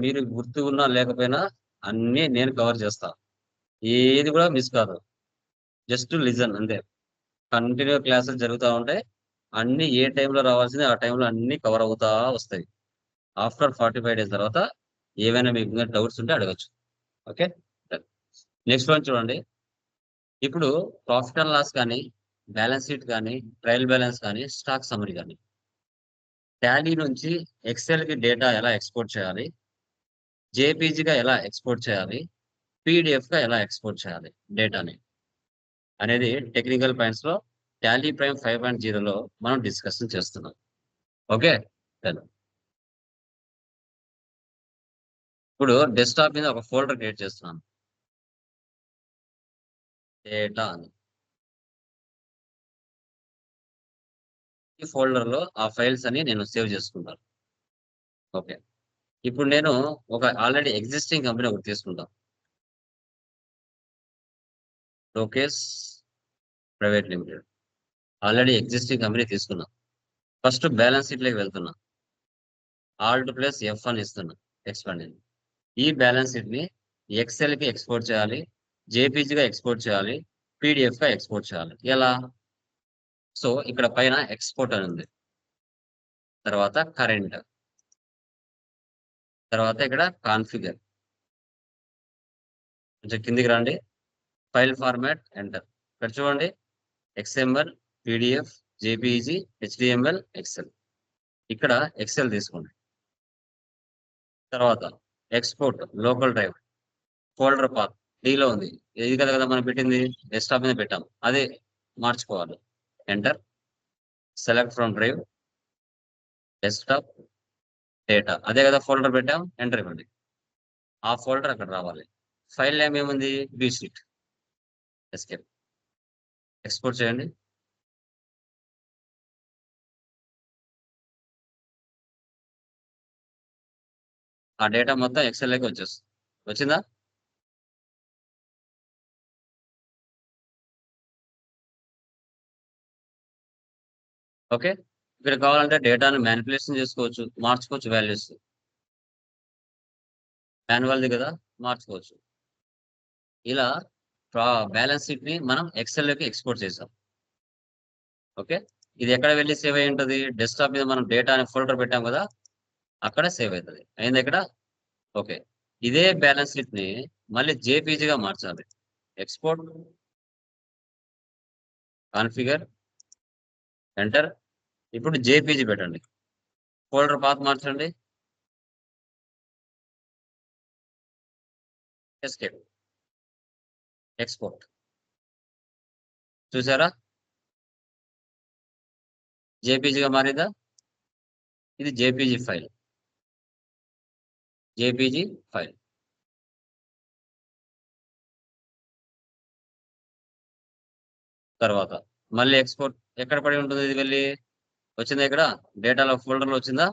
మీరు గుర్తు ఉన్నా లేకపోయినా అన్నీ నేను కవర్ చేస్తా. ఏది కూడా మిస్ కాదు. జస్ట్ లిజన్ అంతే. కంటిన్యూ క్లాసెస్ జరుగుతా ఉంటాయి. అన్ని ఏ టైంలో రావాల్సింది ఆ టైంలో అన్ని కవర్ అవుతా వస్తాయి. ఆఫ్టర్ 45 డేస్ తర్వాత ఏవైనా మీకు డౌట్స్ ఉంటే అడగచ్చు. ఓకే. నెక్స్ట్ వన్ చూడండి. ఇప్పుడు ప్రాఫిట్ అండ్ లాస్ కానీ, బ్యాలెన్స్ షీట్ కానీ, ట్రయల్ బ్యాలెన్స్ కానీ, స్టాక్ సమ్మరీ కానీ, టాలీ నుంచి ఎక్సెల్ కి డేటా ఎలా ఎక్స్పోర్ట్ చేయాలి, జేపీజీగా ఎలా ఎక్స్పోర్ట్ చేయాలి, పీడిఎఫ్ గా ఎలా ఎక్స్పోర్ట్ చేయాలి డేటాని అనేది టెక్నికల్ పాయింట్స్ లో టాలీ ప్రైమ్ 5.0లో మనం డిస్కషన్ చేస్తున్నాం. ఓకే. Done. ఇప్పుడు డెస్క్టాప్ మీద ఒక ఫోల్డర్ క్రియేట్ చేస్తున్నాను. డేటా అని. ఈ ఫోల్డర్ లో ఆ ఫైల్స్ అని నేను సేవ్ చేసుకుంటాను. ఓకే. ఇప్పుడు నేను ఒక ఆల్రెడీ ఎగ్జిస్టింగ్ కంపెనీ ఒకటి తీసుకుంటాను. Lokesh private limited. Already existing company తీసుకున్నాం. ఫస్ట్ బ్యాలెన్స్ షీట్ లోకి వెళ్తున్నా. ఆల్ట్ ప్లస్ ఎఫ్ అని ఇస్తున్నా. ఎక్స్పాండ్. ఈ బ్యాలెన్స్ షీట్ ని ఎక్సెల్ కి ఎక్స్పోర్ట్ చేయాలి, జేపీజీగా ఎక్స్పోర్ట్ చేయాలి, పీడిఎఫ్ గా ఎక్స్పోర్ట్ చేయాలి. ఎలా? సో ఇక్కడ పైన ఎక్స్పోర్ట్ అని ఉంది. తర్వాత కరెంట్. తర్వాత ఇక్కడ కాన్ఫిగర్. కొంచెం కిందికి రండి. File format enter. ఇక్కడ చూడండి. XML, PDF, JPEG, HTML, excel. ఇక్కడ ఎక్సెల్ తీసుకోండి. తర్వాత export local drive folder path డీలో ఉంది. ఇది కదా మనం పెట్టింది, డెస్క్టాప్ మీద పెట్టాం, అదే మార్చుకోవాలి. Enter. Select from drive, desktop, data, అదే కదా ఫోల్డర్ పెట్టాం. ఎంటర్ ఇవ్వండి. ఆ ఫోల్డర్ అక్కడ రావాలి. ఫైల్ నేమ్ ఏముంది? B sheet. ఎస్కేప్. ఎక్స్పోర్ట్ చేయండి. ఆ డేటా మొత్తం ఎక్సెల్ లోకి వచ్చేస్తుంది. వచ్చిందా? ఓకే. ఇక్కడ కావాలంటే డేటాను మ్యానిపులేషన్ చేసుకోవచ్చు, మార్చుకోవచ్చు వాల్యూస్. మాన్యువల్ది కదా, మార్చుకోవచ్చు. ఇలా బ్యాలెన్స్ షీట్ ని మనం ఎక్సెల్ లోకి ఎక్స్పోర్ట్ చేసాం. ఓకే. ఇది ఎక్కడ వెళ్ళి సేవ్ అయి ఉంటుంది? డెస్క్టాప్ మీద మనం డేటా అనే ఫోల్డర్ పెట్టాం కదా, అక్కడ సేవ్ అవుతుంది. అయింది ఇక్కడ. ఓకే. ఇదే బ్యాలెన్స్ షీట్ ని మళ్ళీ జేపీజీగా మార్చాలి. Export, configure, enter. ఇప్పుడు జేపీజీ పెట్టండి. ఫోల్డర్ పాత్ మార్చండి. ఎస్కేప్. ఎక్స్పోర్ట్. చూసారా? జేపీజీగా మారిందా? ఇది జేపీజీ ఫైల్. JPG file. తర్వాత మళ్ళీ ఎక్స్పోర్ట్ ఎక్కడ పడి ఉంటుంది? ఇది వెళ్ళి వచ్చిందా ఇక్కడ డేటాలో ఫోల్డర్ లో వచ్చిందా?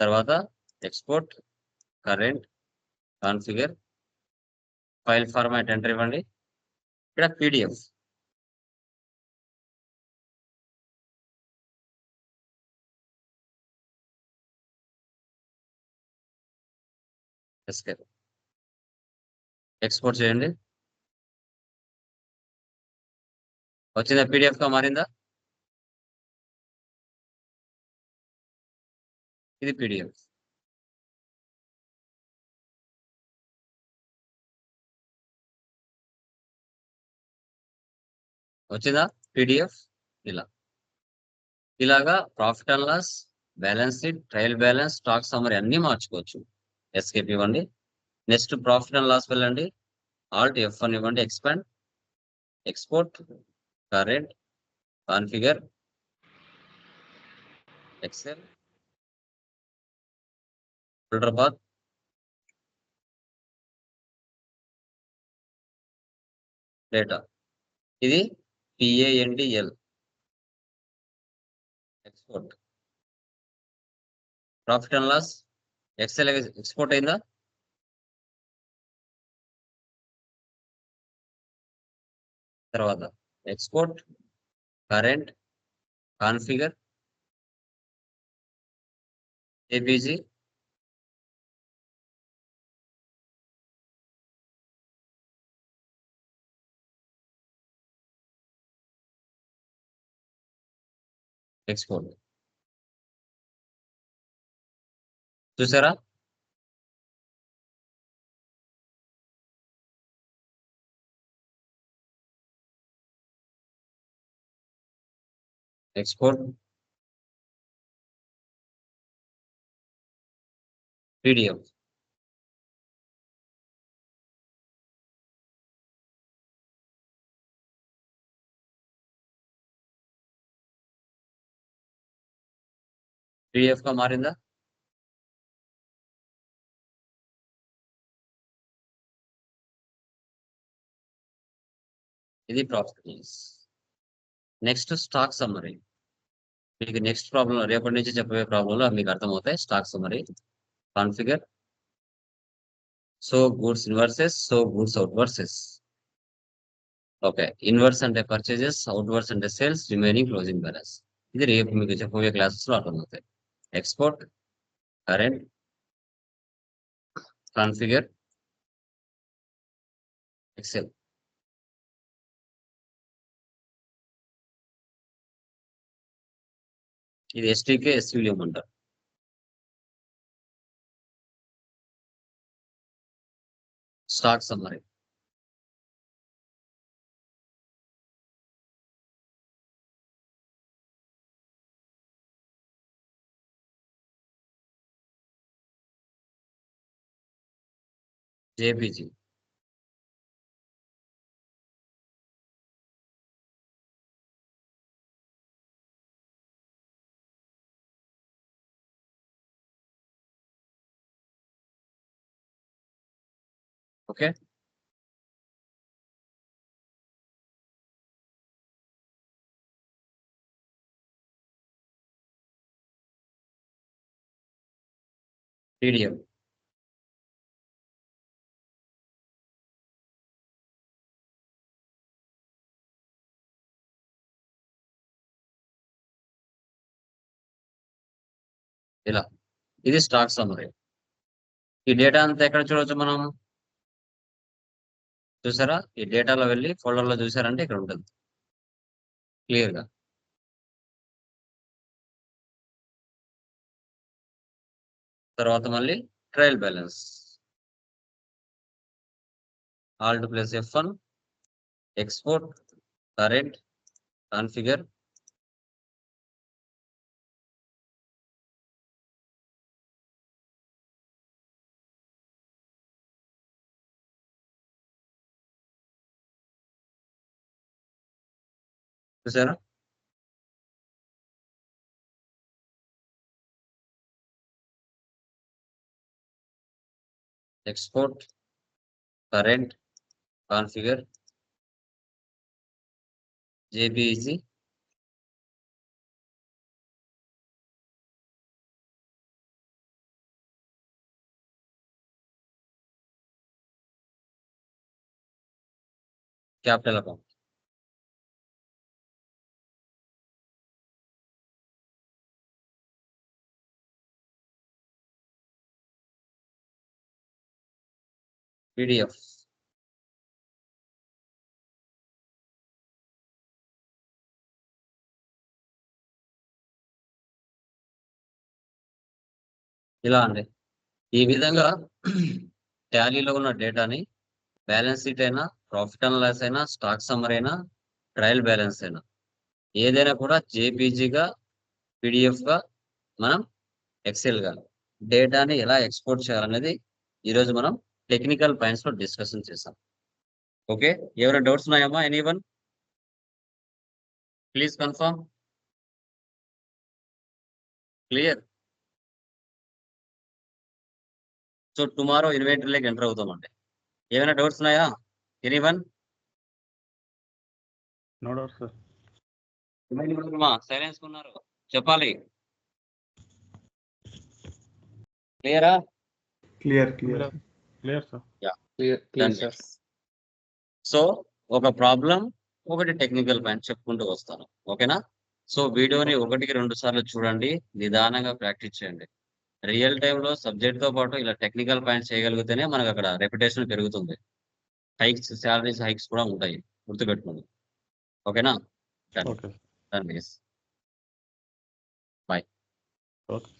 తర్వాత export, current, configure, file format enter ఇవ్వండి. ఇక్కడ పీడిఎఫ్. ఎస్కేప్. ఎక్స్పోర్ట్ చేయండి. వచ్చిందా? పీడిఎఫ్ గా మారిందా? ఇది పీడిఎఫ్. వచ్చిందా పీడిఎఫ్? ఇలా. ఇలాగా profit and loss, balance sheet, trial balance, stock summary అన్ని మార్చుకోవచ్చు. ఎస్కేప్ ఇవ్వండి. నెక్స్ట్ ప్రాఫిట్ అండ్ లాస్ వెళ్ళండి. ఆల్ట్ F1 ఇవ్వండి. Expand. Export, current, configure, Excel, folder path, data. ఇది PANDL. Export. Profit and loss Excel export అయిందా? తర్వాత export, current, configure, APG, export చూసారా? Export PDF PDF గా మారిందా? ఇది profit loss. Next stock summary. మీకు నెక్స్ట్ ప్రాబ్లం రేపటి నుంచి చెప్పే ప్రాబ్లంలో మీకు అర్థమవుతాయి. Stock summary, configure, show goods inwards, show goods outwards. Okay, inward అంటే పర్చేజెస్, అవుట్ వర్స్ అంటే సేల్స్, రిమైనింగ్ క్లోజింగ్ బ్యాలెన్స్. ఇది రేపు మీకు చెప్పబోయే క్లాసెస్ లో అర్థమవుతాయి. Export, current, configure, Excel. ఇది ఎస్టీకే ఎస్యూలియం అంటారు. Stock summary. JPG. Okay, PDF. ఇలా ఇది స్టాక్ సమ్మరీ. ఈ డేటా అంతా ఎక్కడ చూడవచ్చు మనం? చూసారా? ఈ డేటాలో వెళ్ళి ఫోల్డర్ లో చూసారంటే ఇక్కడ ఉంటుంది క్లియర్ గా. తర్వాత మళ్ళీ trial balance, alt plus F1, export, current, configure, చూసారా? Export, current, configure, JPEG, capital account. PDF. ఇలా అండి. ఈ విధంగా టాలీలో ఉన్న డేటాని బ్యాలెన్స్ షీట్ అయినా, ప్రాఫిట్ అండ్ లాస్ అయినా, స్టాక్ సమ్మర్ అయినా, ట్రయల్ బ్యాలెన్స్ అయినా ఏదైనా కూడా జేపీజీగా, పీడిఎఫ్ గా, మనం ఎక్సెల్ గా డేటాని ఎలా ఎక్స్పోర్ట్ చేయాలనేది ఈరోజు మనం టెక్నికల్ పాయింట్స్ లో డిస్కషన్ చేసాం. ఓకే, ఎవరైనా డౌట్స్ ఉన్నాయమ్మా? Anyone? Please confirm. Clear. So tomorrow ఇన్వెంటరీలోకి ఎంటర్ అవుతామండి. ఏమైనా డౌట్స్ ఉన్నాయా? Anyone? No doubt sir. Silence ఉన్నారు, చెప్పాలి. క్లియరా? Clear clear clear sir. Clear sir. So ఒక ప్రాబ్లం, ఒకటి టెక్నికల్ పాయింట్ చెప్పుకుంటూ వస్తాను. ఓకేనా? సో వీడియోని 1-2 సార్లు చూడండి, నిదానంగా ప్రాక్టీస్ చేయండి. రియల్ టైంలో సబ్జెక్ట్ తో పాటు ఇలా టెక్నికల్ పాయింట్స్ చేయగలిగితేనే మనకు అక్కడ రెప్యుటేషన్ పెరుగుతుంది. హైక్స్, శాలరీస్ హైక్స్ కూడా ఉంటాయి, గుర్తుపెట్టుకోండి. ఓకేనా? ఓకే. డన్. ఓకే